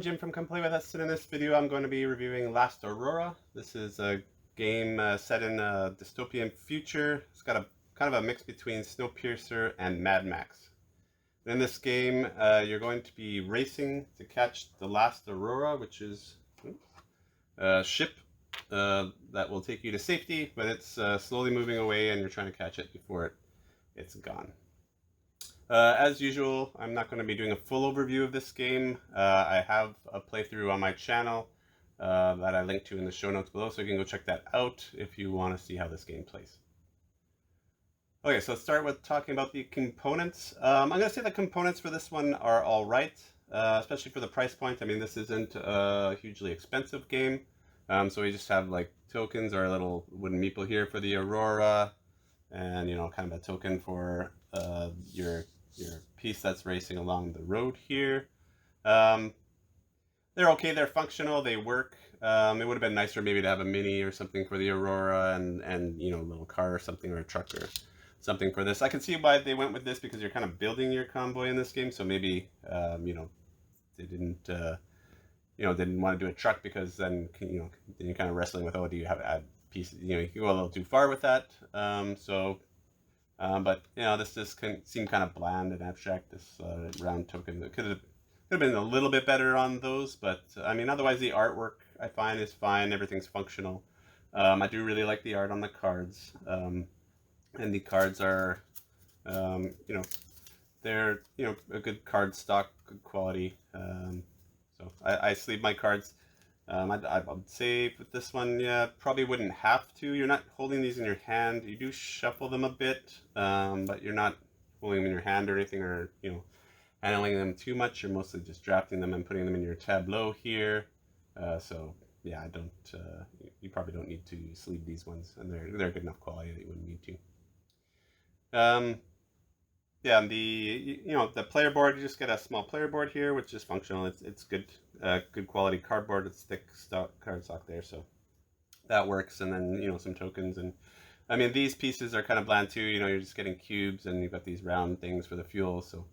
Jim from Come Play With Us, and in this video I'm going to be reviewing Last Aurora. This is a game set in a dystopian future. It's got a kind of a mix between Snowpiercer and Mad Max. In this game, you're going to be racing to catch the Last Aurora, which is a ship that will take you to safety, but it's slowly moving away and you're trying to catch it before it's gone. As usual, I'm not going to be doing a full overview of this game. I have a playthrough on my channel that I link to in the show notes below, so you can go check that out if you want to see how this game plays. Okay, so let's start with talking about the components. I'm going to say the components for this one are all right, especially for the price point. I mean, this isn't a hugely expensive game, so we just have like tokens or a little wooden meeple here for the Aurora, and kind of a token for your piece that's racing along the road here. They're okay, they're functional, they work. It would have been nicer maybe to have a mini or something for the Aurora and a little car or something, or a truck or something for this. I can see why they went with this, because you're kind of building your convoy in this game, so maybe they didn't didn't want to do a truck, because then then you're kind of wrestling with, oh, do you have to add pieces? You can go a little too far with that. But this just seemed kind of bland and abstract, this round token. It could have been a little bit better on those, but I mean, otherwise the artwork I find is fine. Everything's functional. I do really like the art on the cards, and the cards are, they're a good card stock, good quality. So I sleeve my cards. I would say with this one, yeah, probably wouldn't have to. You're not holding these in your hand. You do shuffle them a bit, but you're not holding them in your hand or anything, or handling them too much. You're mostly just drafting them and putting them in your tableau here. So yeah, I don't. You probably don't need to sleeve these ones, and they're good enough quality that you wouldn't need to. Yeah, and the player board, you just get a small player board here, which is functional. It's good, good quality cardboard. It's thick cardstock there, so that works. And then some tokens, and I mean, these pieces are kind of bland too. You're just getting cubes, and you've got these round things for the fuel. So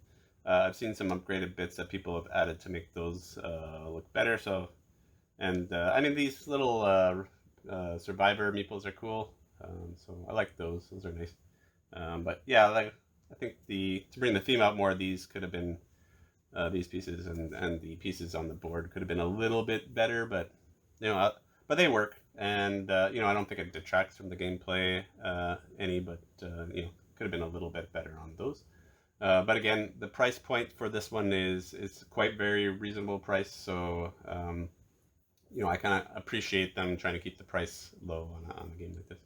I've seen some upgraded bits that people have added to make those look better. So, and I mean, these little survivor meeples are cool. So I like those. Those are nice. But yeah, I think to bring the theme out more, these could have been these pieces and the pieces on the board could have been a little bit better, but but they work, and I don't think it detracts from the gameplay any, but could have been a little bit better on those. But again, the price point for this one is quite very reasonable price, so I kind of appreciate them trying to keep the price low on a game like this.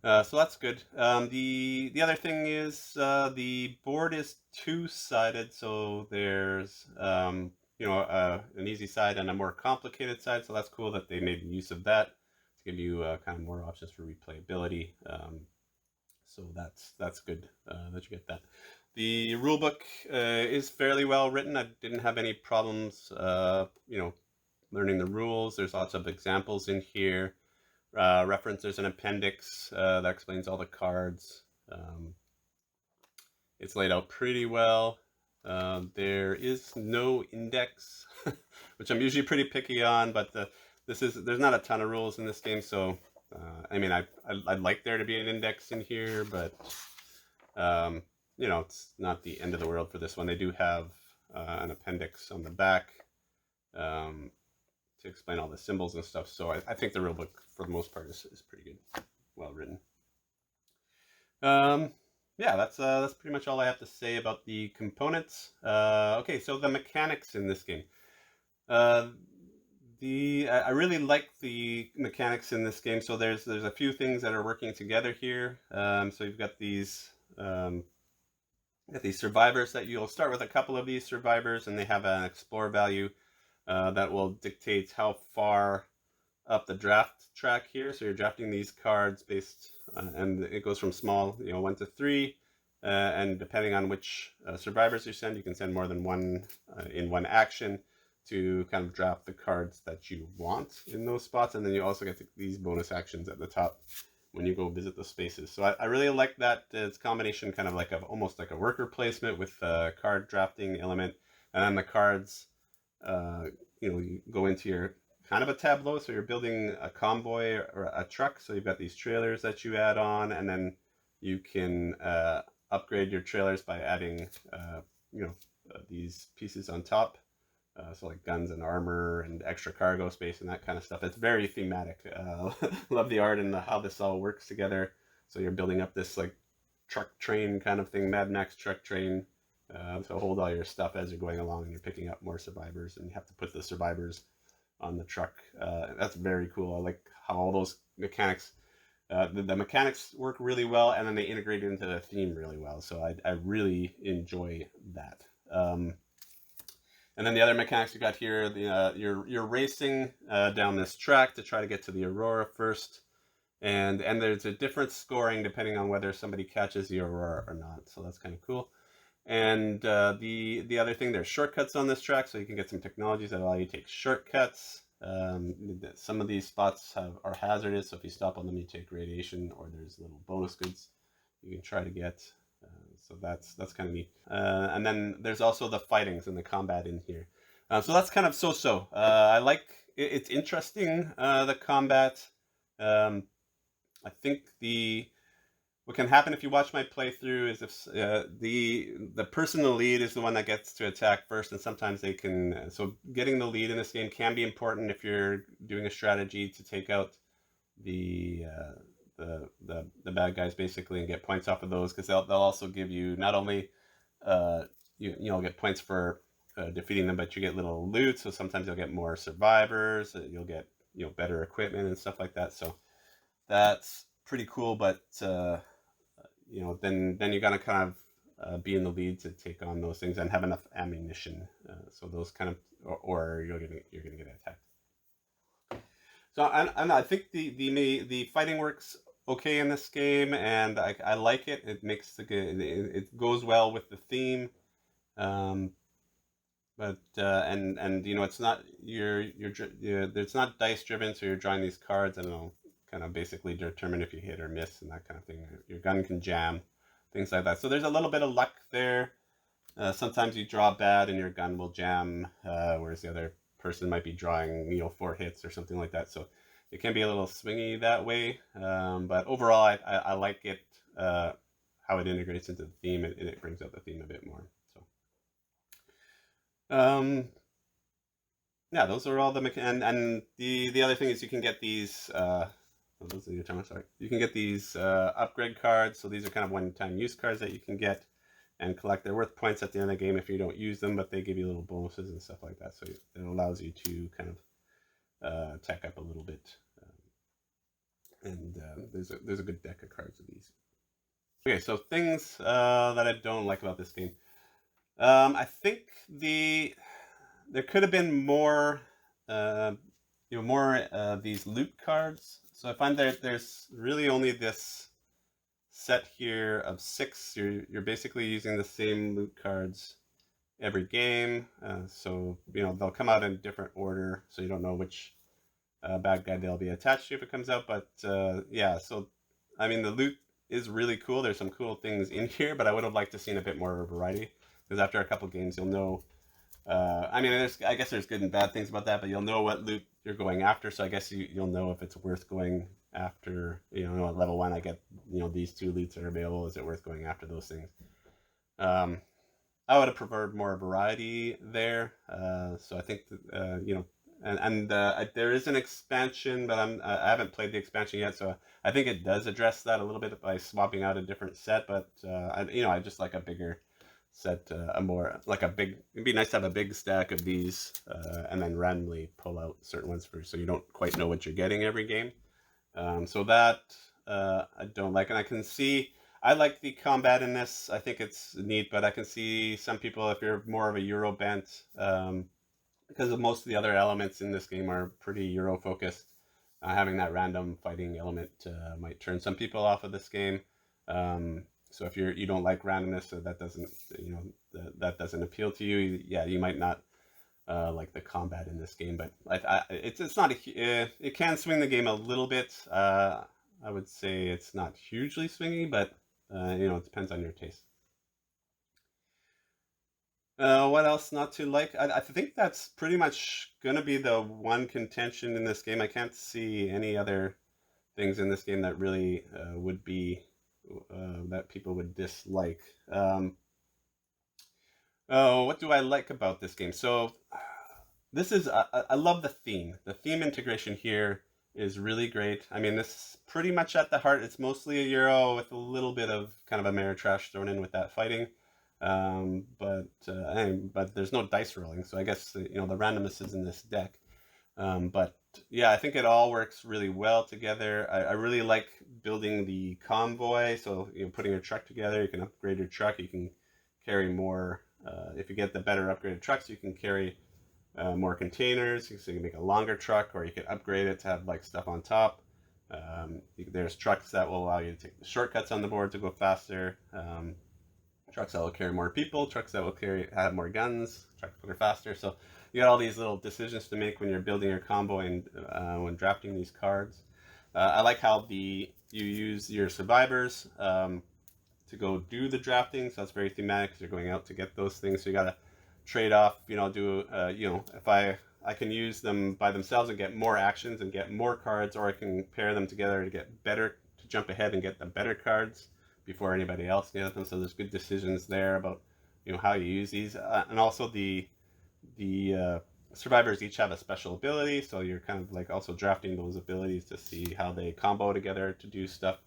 So that's good. The other thing is the board is two-sided, so there's an easy side and a more complicated side. So that's cool that they made use of that to give you kind of more options for replayability. So that's good that you get that. The rulebook is fairly well written. I didn't have any problems learning the rules. There's lots of examples in here. There's an appendix that explains all the cards. It's laid out pretty well. There is no index, which I'm usually pretty picky on, but there's not a ton of rules in this game, so I mean, I'd like there to be an index in here, but it's not the end of the world for this one. They do have an appendix on the back to explain all the symbols and stuff. So I think the rulebook, for the most part, is pretty good, well written. Yeah, that's pretty much all I have to say about the components. Okay, so the mechanics in this game. I really like the mechanics in this game. So there's a few things that are working together here. So you've got these survivors that you'll start with a couple of these survivors, and they have an explore value. That will dictate how far up the draft track here. So you're drafting these cards based, and it goes from small, 1 to 3, and depending on which survivors you send, you can send more than one in one action to kind of draft the cards that you want in those spots. And then you also get these bonus actions at the top when you go visit the spaces. So I really like that. It's a combination kind of like almost like a worker placement with a card drafting element, and then the cards you go into your kind of a tableau. So you're building a convoy or a truck. So you've got these trailers that you add on, and then you can upgrade your trailers by adding, these pieces on top. So like guns and armor and extra cargo space and that kind of stuff. It's very thematic. Love the art and how this all works together. So you're building up this like truck train kind of thing, Mad Max truck train. So hold all your stuff as you're going along, and you're picking up more survivors, and you have to put the survivors on the truck. That's very cool. I like how all those mechanics, the mechanics work really well, and then they integrate into the theme really well. So I really enjoy that. And then the other mechanics you got here, you're racing down this track to try to get to the Aurora first, and there's a different scoring depending on whether somebody catches the Aurora or not. So that's kind of cool. And the other thing, there's shortcuts on this track, so you can get some technologies that allow you to take shortcuts. Some of these spots are hazardous, so if you stop on them, you take radiation, or there's little bonus goods you can try to get. So that's kind of neat. And then there's also the fightings and the combat in here. So that's kind of so-so. I like it's interesting, the combat. I think what can happen if you watch my playthrough is if the person in the lead is the one that gets to attack first, and sometimes they can. So getting the lead in this game can be important if you're doing a strategy to take out the bad guys basically and get points off of those, because they'll also give you not only you'll get points for defeating them, but you get little loot. So sometimes you'll get more survivors. You'll get better equipment and stuff like that. So that's pretty cool. But then you gotta kind of be in the lead to take on those things and have enough ammunition. So those kind of, or you're gonna get attacked. So I think the fighting works okay in this game, and I like it. It makes it goes well with the theme. But it's not it's not dice driven, so you're drawing these cards, and it'll kind of basically determine if you hit or miss and that kind of thing. Your gun can jam, things like that. So there's a little bit of luck there. Sometimes you draw bad and your gun will jam, whereas the other person might be drawing 4 hits or something like that. So it can be a little swingy that way. But overall, I like it, how it integrates into the theme, and it brings out the theme a bit more. So yeah, those are all and the other thing is you can get these. Those are your time. Sorry, you can get these upgrade cards. So these are kind of one-time use cards that you can get and collect. They're worth points at the end of the game if you don't use them, but they give you little bonuses and stuff like that. So it allows you to kind of tech up a little bit. And there's a good deck of cards of these. Okay, so things that I don't like about this game. I think there could have been more, these loot cards. So I find that there's really only this set here of 6. You're basically using the same loot cards every game. So they'll come out in different order, so you don't know which bad guy they'll be attached to if it comes out. But yeah, so I mean the loot is really cool. There's some cool things in here, but I would have liked to seen a bit more variety, because after a couple games you'll know. I mean, I guess there's good and bad things about that, but you'll know what loot you're going after. So I guess you'll know if it's worth going after. At level 1, I get these 2 loots are available. Is it worth going after those things? I would have preferred more variety there. So I think that, there is an expansion, but I haven't played the expansion yet. So I think it does address that a little bit by swapping out a different set. But I just like a bigger set, it'd be nice to have a big stack of these, and then randomly pull out certain ones so you don't quite know what you're getting every game. So that I don't like, and I like the combat in this. I think it's neat, but I can see some people, if you're more of a Euro bent, because of most of the other elements in this game are pretty Euro focused, having that random fighting element might turn some people off of this game. So if you don't like randomness, so that doesn't appeal to you, yeah, you might not like the combat in this game. But it's not it can swing the game a little bit. I would say it's not hugely swingy, but it depends on your taste. What else not to like? I think that's pretty much gonna be the one contention in this game. I can't see any other things in this game that really would be that people would dislike. Oh, what do I like about this game? So this is I love the theme. The theme integration here is really great. I mean, this is pretty much at the heart. It's mostly a Euro with a little bit of kind of Ameritrash thrown in with that fighting. But there's no dice rolling, so I guess the randomness is in this deck. But yeah, I think it all works really well together. I really like building the convoy. So putting your truck together, you can upgrade your truck. You can carry more. If you get the better upgraded trucks, you can carry more containers. So you can make a longer truck, or you can upgrade it to have like stuff on top. There's trucks that will allow you to take the shortcuts on the board to go faster. Trucks that will carry more people, trucks that will have more guns, trucks that are faster. So you got all these little decisions to make when you're building your combo and when drafting these cards. I like how you use your survivors to go do the drafting. So that's very thematic because you're going out to get those things. So you got to trade off. If I can use them by themselves and get more actions and get more cards, or I can pair them together to get better, to jump ahead and get the better cards before anybody else gets them. So there's good decisions there about how you use these, and also the survivors each have a special ability, so you're kind of like also drafting those abilities to see how they combo together to do stuff.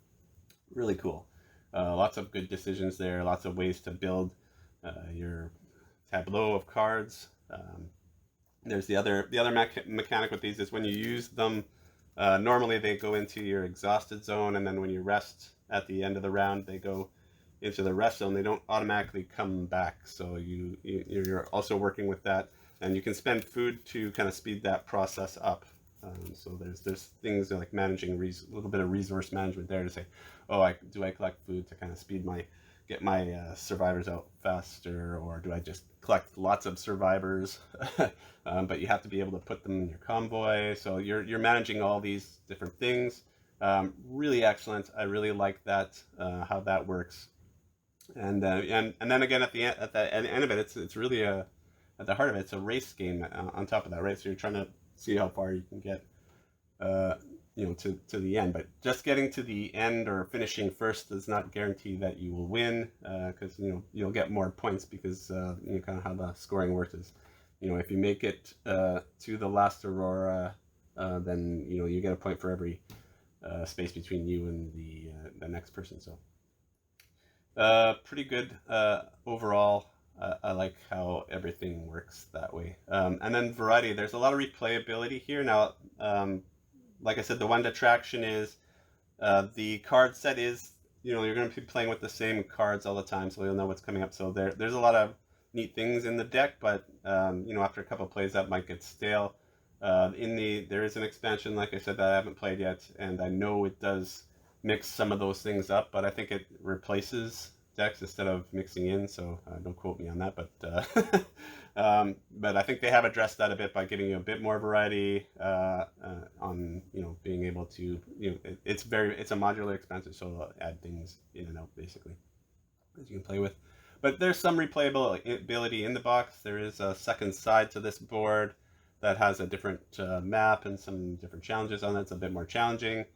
Really cool. Lots of good decisions there. Lots of ways to build your tableau of cards. There's the other mechanic with these is when you use them. Normally they go into your exhausted zone, and then when you rest at the end of the round, they go into the rest zone. They don't automatically come back. So you're also working with that, and you can spend food to kind of speed that process up. So there's things like managing a little bit of resource management there to say, do I collect food to kind of get my survivors out faster, or do I just collect lots of survivors? But you have to be able to put them in your convoy. So you're managing all these different things. Really excellent. I really like that, how that works. And then again at the end of it, it's really at the heart of it, it's a race game on top of that, right? So you're trying to see how far you can get, to the end. But just getting to the end or finishing first does not guarantee that you will win, because you'll get more points because kind of how the scoring works is, if you make it to the last Aurora, then you get a point for every space between you and the next person. So pretty good overall. I like how everything works that way. And then variety, there's a lot of replayability here. Now, like I said, the one detraction is the card set is, you're going to be playing with the same cards all the time, so you'll know what's coming up. So there's a lot of neat things in the deck, but after a couple of plays that might get stale. There is an expansion, like I said, that I haven't played yet, and I know it does mix some of those things up, but I think it replaces decks instead of mixing in, so don't quote me on that, but I think they have addressed that a bit by giving you a bit more variety on being able to it's a modular expansion, so they'll add things in and out basically that you can play with. But there's some replayability in the box. There is a second side to this board that has a different map and some different challenges on it. It's a bit more challenging,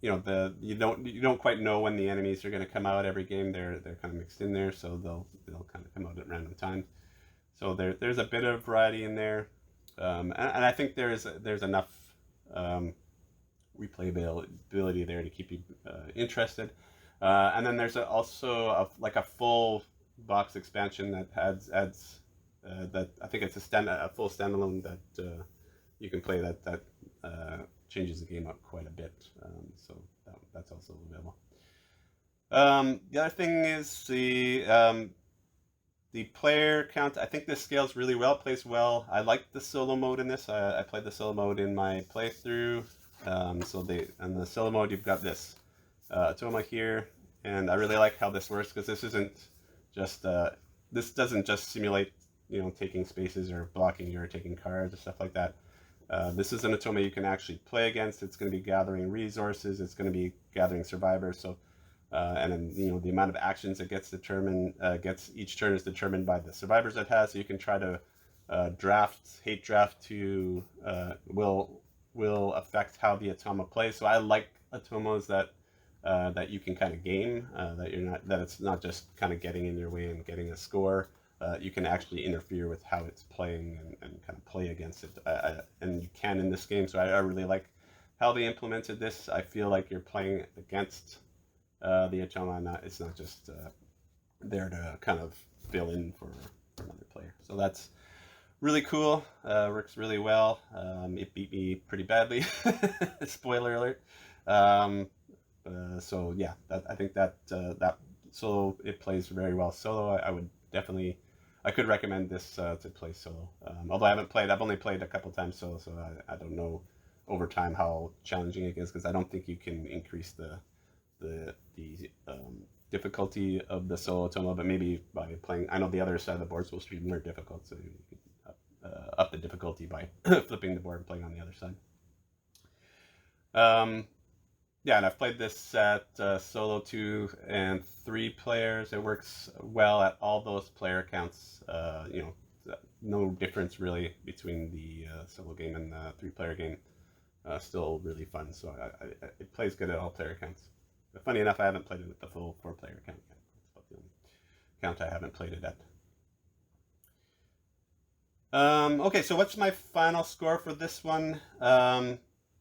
you don't quite know when the enemies are going to come out every game. They're kind of mixed in there, so they'll kind of come out at random times. So there's a bit of variety in there, and I think there's enough replayability there to keep you interested. And then there's also a full box expansion that adds that I think it's a full standalone that you can play that changes the game up quite a bit. So that's also available. The other thing is the player count. I think this scales really well, plays well. I like the solo mode in this. I played the solo mode in my playthrough. In the solo mode, you've got this Toma here, and I really like how this works because this isn't just this doesn't just simulate taking spaces or blocking or taking cards or stuff like that. This is an Atoma you can actually play against. It's going to be gathering resources. It's going to be gathering survivors. So and then, you know, the amount of actions it gets determined, gets each turn is determined by the survivors it has. So you can try to hate draft to will affect how the Automa plays. So I like Automas that you can kind of game, that it's not just kind of getting in your way and getting a score. You can actually interfere with how it's playing and kind of play against it, and you can in this game. So I really like how they implemented this. I feel like you're playing against the Automa, it's not just there to kind of fill in for another player. So that's really cool. Works really well. It beat me pretty badly. Spoiler alert. So yeah, I think that solo, it plays very well solo. I would definitely, I could recommend this to play solo. Although I've only played a couple times solo, so I don't know over time how challenging it is, because I don't think you can increase the difficulty of the solo Automa, but maybe by playing, I know the other side of the board is supposed to be more difficult, so you can up the difficulty by flipping the board and playing on the other side. Yeah, and I've played this at solo 2 and 3 players. It works well at all those player counts. You know, no difference really between the solo game and the 3-player game. Still really fun. So it plays good at all player counts. But funny enough, I haven't played it at the full 4-player count yet. That's about the only count I haven't played it at. Okay, so what's my final score for this one?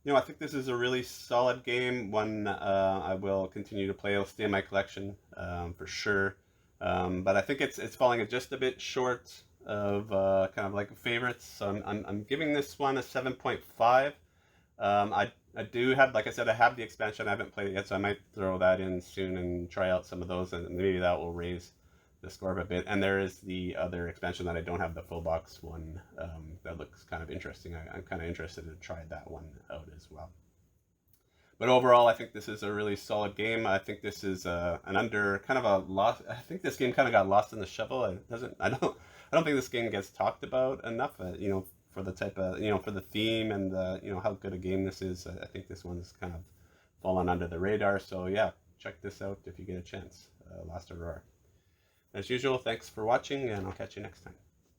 You know, I think this is a really solid game. One I will continue to play. It'll stay in my collection for sure. But I think it's falling just a bit short of kind of like favorites. So I'm giving this one a 7.5. I do have, like I said, I have the expansion. I haven't played it yet, so I might throw that in soon and try out some of those, and maybe that will raise the score a bit. And there is the other expansion that I don't have, the full box one, that looks kind of interesting. I'm kind of interested to try that one out as well. But overall, I think this is a really solid game. I think this is an under kind of a lost. I think this game kind of got lost in the shuffle. I don't think this game gets talked about enough. You know, for the type of, you know, for the theme and you know, how good a game this is. I think this one's kind of fallen under the radar. So yeah, check this out if you get a chance. Lost Aurora. As usual, thanks for watching, and I'll catch you next time.